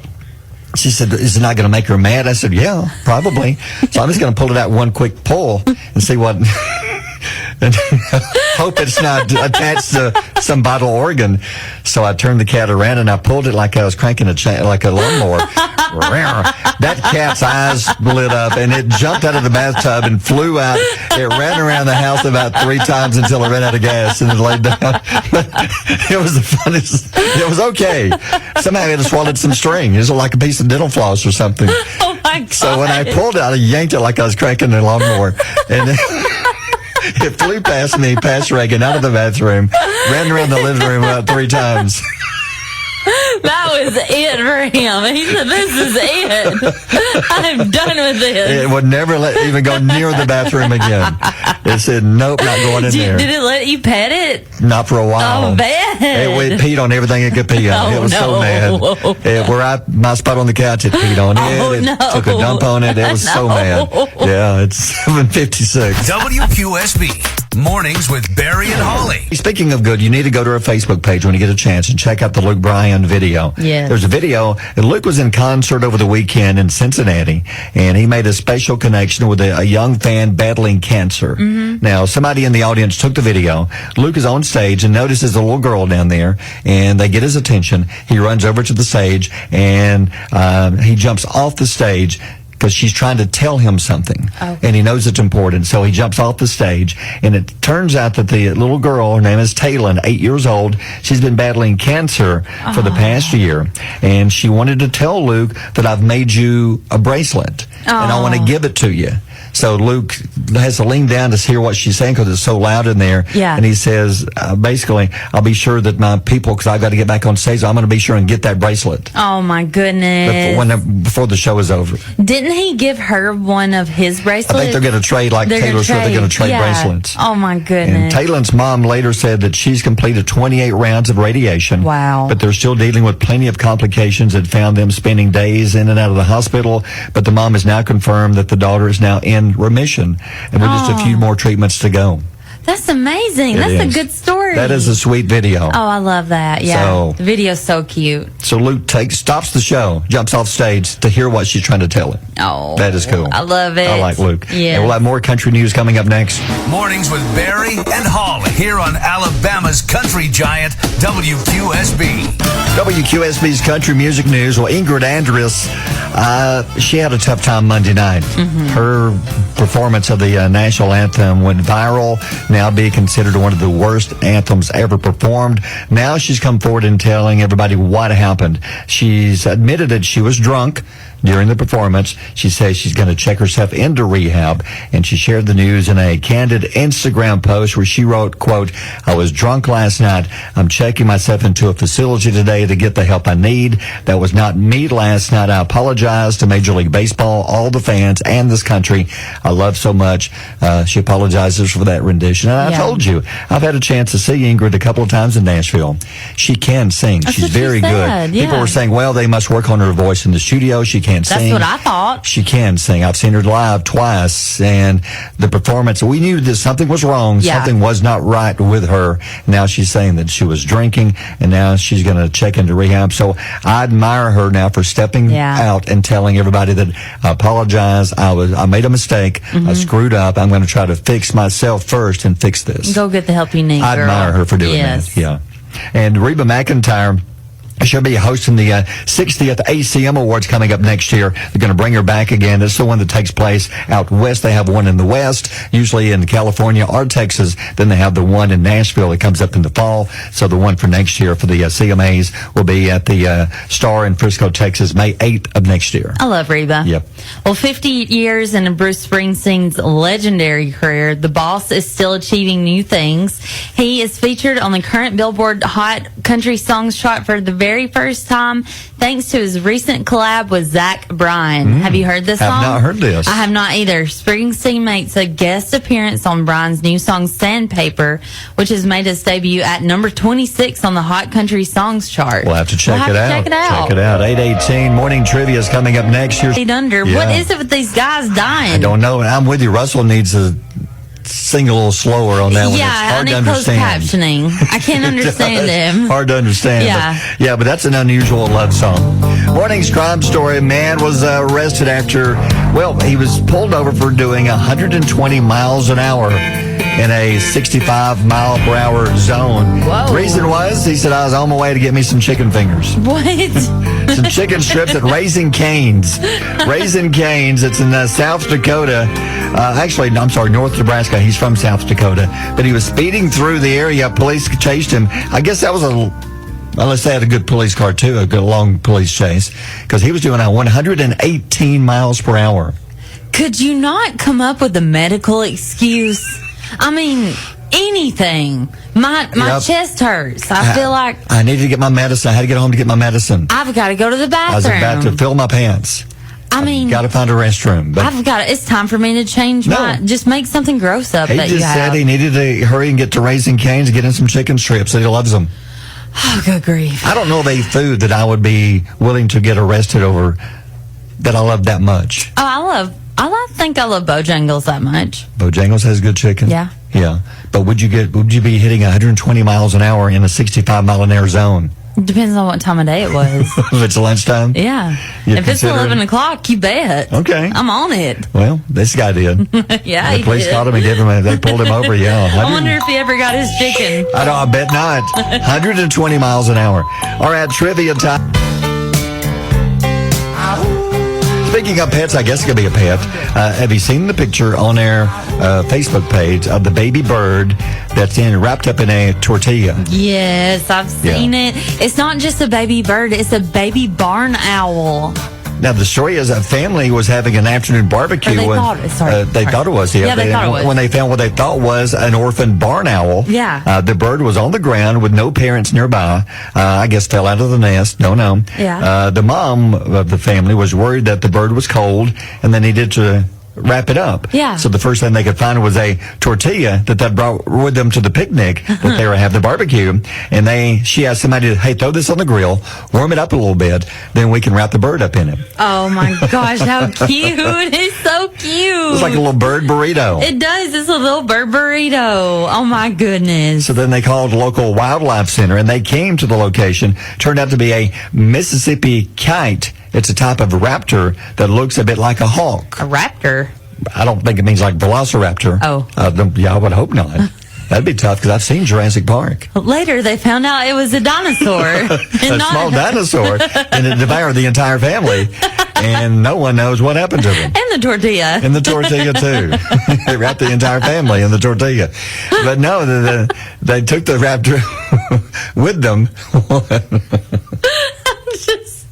She said, is it not going to make her mad? I said, yeah, probably. So I'm just going to pull it out one quick pull and see what... and hope it's not attached to some vital organ. So I turned the cat around and I pulled it like I was cranking like a lawnmower. That cat's eyes lit up and it jumped out of the bathtub and flew out. It ran around the house about 3 times until it ran out of gas and it laid down. It was the funniest. It was okay. Somehow it had swallowed some string. It was like a piece of dental floss or something. Oh my God. So when I pulled it out, I yanked it like I was cranking the lawnmower. And it flew past me, past Reagan, out of the bathroom, ran around the living room about 3 times. That was it for him. He said, this is it. I'm done with this. It would never even go near the bathroom again. It said, nope, not going in there. Did it let you pet it? Not for a while. Oh, bad. It peed on everything it could pee on. It was so mad. My spot on the couch, it peed on it. It took a dump on it. It was so mad. Yeah, it's 7:56. WQSB. Mornings with Barry and Holly. Speaking of good, you need to go to our Facebook page when you get a chance and check out the Luke Bryan video. Yes. There's a video. Luke was in concert over the weekend in Cincinnati, and he made a special connection with a young fan battling cancer. Mm-hmm. Now, somebody in the audience took the video. Luke is on stage and notices a little girl down there, and they get his attention. He runs over to the stage, and he jumps off the stage because she's trying to tell him something, and he knows it's important. So he jumps off the stage, and it turns out that the little girl, her name is Taylor, 8 years old. She's been battling cancer for the past year, and she wanted to tell Luke that I've made you a bracelet, and I want to give it to you. So Luke has to lean down to hear what she's saying because it's so loud in there. Yeah. And he says, basically, I'll be sure that my people, because I've got to get back on stage, so I'm going to be sure and get that bracelet. Oh, my goodness. Before the show is over. Didn't he give her one of his bracelets? I think they're going to trade, like Taylor Swift, they're going to trade bracelets. Oh, my goodness. And Taylor's mom later said that she's completed 28 rounds of radiation. Wow. But they're still dealing with plenty of complications that found them spending days in and out of the hospital. But the mom has now confirmed that the daughter is now in remission. And with just a few more treatments to go. That's amazing. That's a good story. That is a sweet video. Oh, I love that. Yeah. The video's so cute. So Luke stops the show, jumps off stage to hear what she's trying to tell him. Oh. That is cool. I love it. I like Luke. Yeah. And we'll have more country news coming up next. Mornings with Barry and Holly here on Alabama's country giant, WQSB. WQSB's country music news. Well, Ingrid Andress, she had a tough time Monday night. Mm-hmm. Her performance of the national anthem went viral. now be considered one of the worst anthems ever performed. Now she's come forward and telling everybody what happened. She's admitted that she was drunk during the performance. She says she's going to check herself into rehab, and she shared the news in a candid Instagram post where she wrote, quote, "I was drunk last night. I'm checking myself into a facility today to get the help I need. That was not me last night. I apologize to Major League Baseball, all the fans, and this country I love so much." She apologizes for that rendition. And I told you, I've had a chance to see Ingrid a couple of times in Nashville. She can sing. That's She's what she very said, good. yeah. People were saying, well, they must work on her voice in the studio. She can't That's sing. what I thought. She can sing. I've seen her live twice, and the performance, we knew that something was wrong. Yeah. Something was not right with her. Now she's saying that she was drinking, and now she's going to check into rehab. So I admire her now for stepping out and telling everybody that I apologize. I made a mistake. I screwed up. I'm going to try to fix myself first and fix this. Go get the help you need, I girl. admire her for doing that. Yeah. And Reba McEntire, she'll be hosting the 60th ACM Awards coming up next year. They're going to bring her back again. This is the one that takes place out west. They have one in the west, usually in California or Texas. Then they have the one in Nashville that comes up in the fall. So the one for next year for the CMAs will be at the Star in Frisco, Texas, May 8th of next year. I love Reba. Yep. Well, 50 years into Bruce Springsteen's legendary career, the boss is still achieving new things. He is featured on the current Billboard Hot Country Songs chart for the very first time, thanks to his recent collab with Zach Bryan. Have you heard this song? Have not heard this. I have not either. Springsteen makes a guest appearance on Bryan's new song Sandpaper, which has made its debut at number 26 on the Hot Country Songs chart. We'll have to check it out. Check it out. Check it out. 8:18 morning trivia is coming up next year. Under. Yeah. What is it with these guys dying? I don't know. I'm with you. Russell needs to sing a little slower on that one. Yeah, It's hard I to need closed understand. captioning. I can't understand him. Hard to understand. Yeah. But that's an unusual love song. Morning's crime story. A man was arrested after, he was pulled over for doing 120 miles an hour in a 65 mile per hour zone. Whoa. Reason was, he said, I was on my way to get me some chicken fingers. What? Some chicken strips at Raising Cane's. Raising Cane's. It's in South Dakota. North Nebraska. He's from South Dakota. But he was speeding through the area. Police chased him. I guess that was unless they had a good police car, too, a good long police chase. Because he was doing 118 miles per hour. Could you not come up with a medical excuse? I mean, anything. My chest hurts. I feel like I needed to get my medicine. I had to get home to get my medicine. I've got to go to the bathroom. I was about to fill my pants. I mean, got to find a restroom. But it's time for me to change just make something gross up he that you just have. said he needed to hurry and get to Raising Cane's and get in some chicken strips. That he loves them. Oh, good grief. I don't know of a food that I would be willing to get arrested over that I love that much. Oh, I think I love Bojangles that much. Bojangles has good chicken. Yeah. Yeah. But would you be hitting 120 miles an hour in a 65 mile an hour zone? Depends on what time of day it was. If it's lunchtime? Yeah. You're if it's 11 o'clock, you bet. Okay. I'm on it. Well, this guy did. Yeah, The police caught him and they pulled him over. Yeah. I wonder if he ever got his chicken. I bet not. 120 miles an hour. All right, trivia time. Speaking of pets, I guess it could be a pet. Have you seen the picture on their Facebook page of the baby bird that's wrapped up in a tortilla? Yes, I've seen it. It's not just a baby bird, it's a baby barn owl. Now, the story is a family was having an afternoon barbecue. They thought it was. They thought it was. Yeah, they thought it was. When they found what they thought was an orphan barn owl. Yeah. The bird was on the ground with no parents nearby. I guess fell out of the nest. Don't know. Yeah. The mom of the family was worried that the bird was cold and they needed to wrap it up. Yeah. So the first thing they could find was a tortilla that they brought with them to the picnic that they were having the barbecue. And she asked somebody to, hey, throw this on the grill, warm it up a little bit, then we can wrap the bird up in it. Oh my gosh, how cute. It's so cute. It's like a little bird burrito. It does. It's a little bird burrito. Oh my goodness. So then they called the local wildlife center and they came to the location. Turned out to be a Mississippi kite. It's a type of raptor that looks a bit like a hawk. A raptor? I don't think it means like velociraptor. Oh. I would hope not. That'd be tough because I've seen Jurassic Park. Later, they found out it was a dinosaur. A small dinosaur, and it devoured the entire family. and no one knows what happened to them. And the tortilla. And the tortilla, too. They wrapped the entire family in the tortilla. But no, they took the raptor with them. Just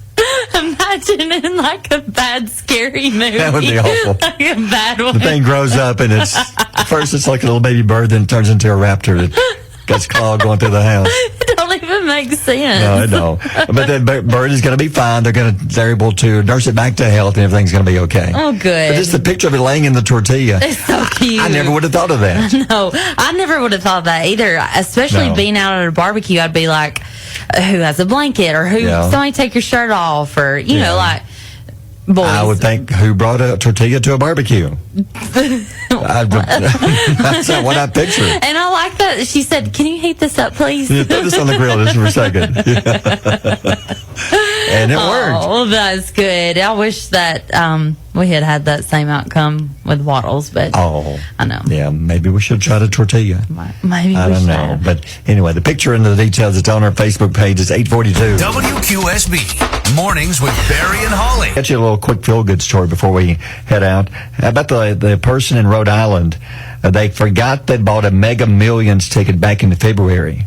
imagining like a bad, scary movie. That would be awful. Like a bad one. The thing grows up, and first it's like a little baby bird, then it turns into a raptor that got its claw going through the house. It don't even make sense. No, it don't. But that bird is going to be fine. They're able to nurse it back to health, and everything's going to be okay. Oh, good. But just the picture of it laying in the tortilla. It's so cute. I never would have thought of that. No, I never would have thought of that either. Especially being out at a barbecue, I'd be like, who has a blanket, or somebody take your shirt off, or, you know, like, boys. I would think, who brought a tortilla to a barbecue? That's not what I pictured. And I like that. She said, can you heat this up, please? Yeah, throw this on the grill just for a second. And it worked. Oh, that's good. I wish that we had that same outcome with Waddles, but I know. Yeah, maybe we should try the tortilla. Maybe I don't know. But anyway, the picture and the details, it's on our Facebook page. It's 842. WQSB, Mornings with Barry and Holly. Got you a little quick feel-good story before we head out. How about the person in Rhode Island? They forgot they bought a Mega Millions ticket back in February.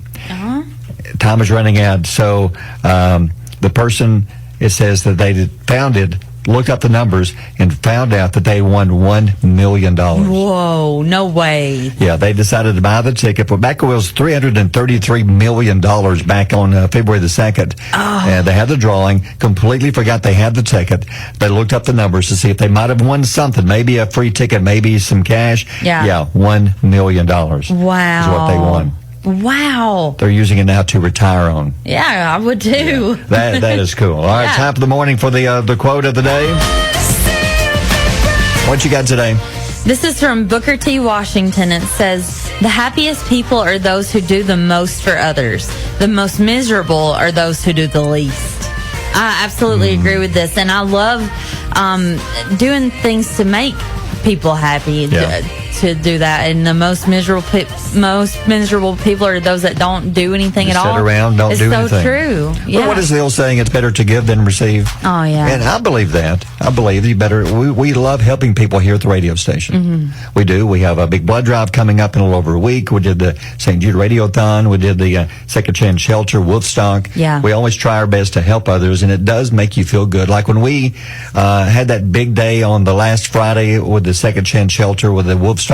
Time is running out. So the person, it says that they found it, looked up the numbers, and found out that they won $1 million. Whoa, no way. Yeah, they decided to buy the ticket. But back it was $333 million back on February the 2nd. And they had the drawing, completely forgot they had the ticket. They looked up the numbers to see if they might have won something, maybe a free ticket, maybe some cash. Yeah, $1 million. Wow. Is what they won. Wow. They're using it now to retire on. Yeah, I would too. Yeah, that is cool. All right, time for the morning for the quote of the day. What you got today? This is from Booker T. Washington. It says, the happiest people are those who do the most for others. The most miserable are those who do the least. I absolutely agree with this. And I love doing things to make people happy. To do that, and the most miserable people are those that don't do anything at all. Sit around, don't do anything. It's so true. Yeah. Well, what is the old saying? It's better to give than receive. Oh yeah. And I believe that. I believe you better. We love helping people here at the radio station. We do. We have a big blood drive coming up in a little over a week. We did the St. Jude Radiothon. We did the Second Chance Shelter, Wolfstock. Yeah. We always try our best to help others, and it does make you feel good. Like when we had that big day on the last Friday with the Second Chance Shelter with the Wolfstock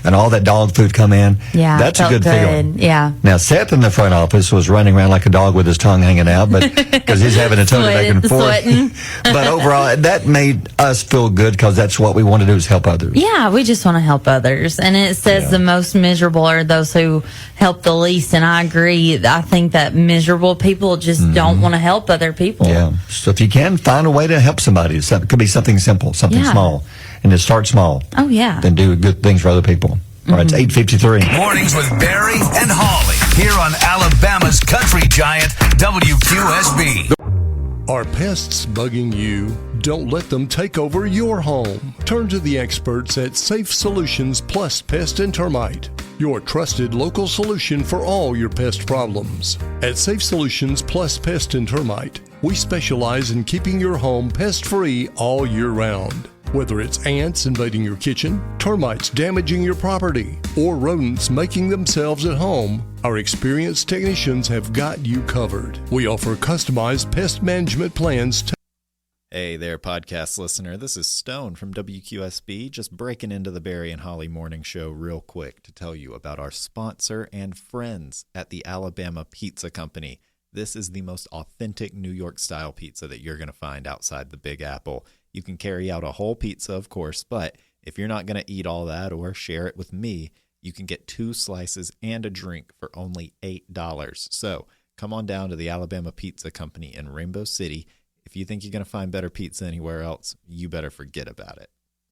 and all that dog food come in. Yeah, that's a good feeling. Yeah. Now, Seth in the front office was running around like a dog with his tongue hanging out, but because he's having a tongue back and forth. But overall, that made us feel good because that's what we want to do is help others. Yeah, we just want to help others. And it says the most miserable are those who help the least. And I agree. I think that miserable people just don't want to help other people. Yeah. So if you can, find a way to help somebody. It could be something simple, something small. And to start small. Oh, yeah. Then do good things for other people. All right, it's 8:53. Mornings with Barry and Holly here on Alabama's country giant WQSB. Are pests bugging you? Don't let them take over your home. Turn to the experts at Safe Solutions Plus Pest and Termite, your trusted local solution for all your pest problems. At Safe Solutions Plus Pest and Termite, we specialize in keeping your home pest-free all year round. Whether it's ants invading your kitchen, termites damaging your property, or rodents making themselves at home, our experienced technicians have got you covered. We offer customized pest management plans. Hey there, podcast listener. This is Stone from WQSB, just breaking into the Barry and Holly morning show real quick to tell you about our sponsor and friends at the Alabama Pizza Company. This is the most authentic New York-style pizza that you're going to find outside the Big Apple. You can carry out a whole pizza, of course, but if you're not going to eat all that or share it with me, you can get 2 slices and a drink for only $8. So come on down to the Alabama Pizza Company in Rainbow City. If you think you're going to find better pizza anywhere else, you better forget about it.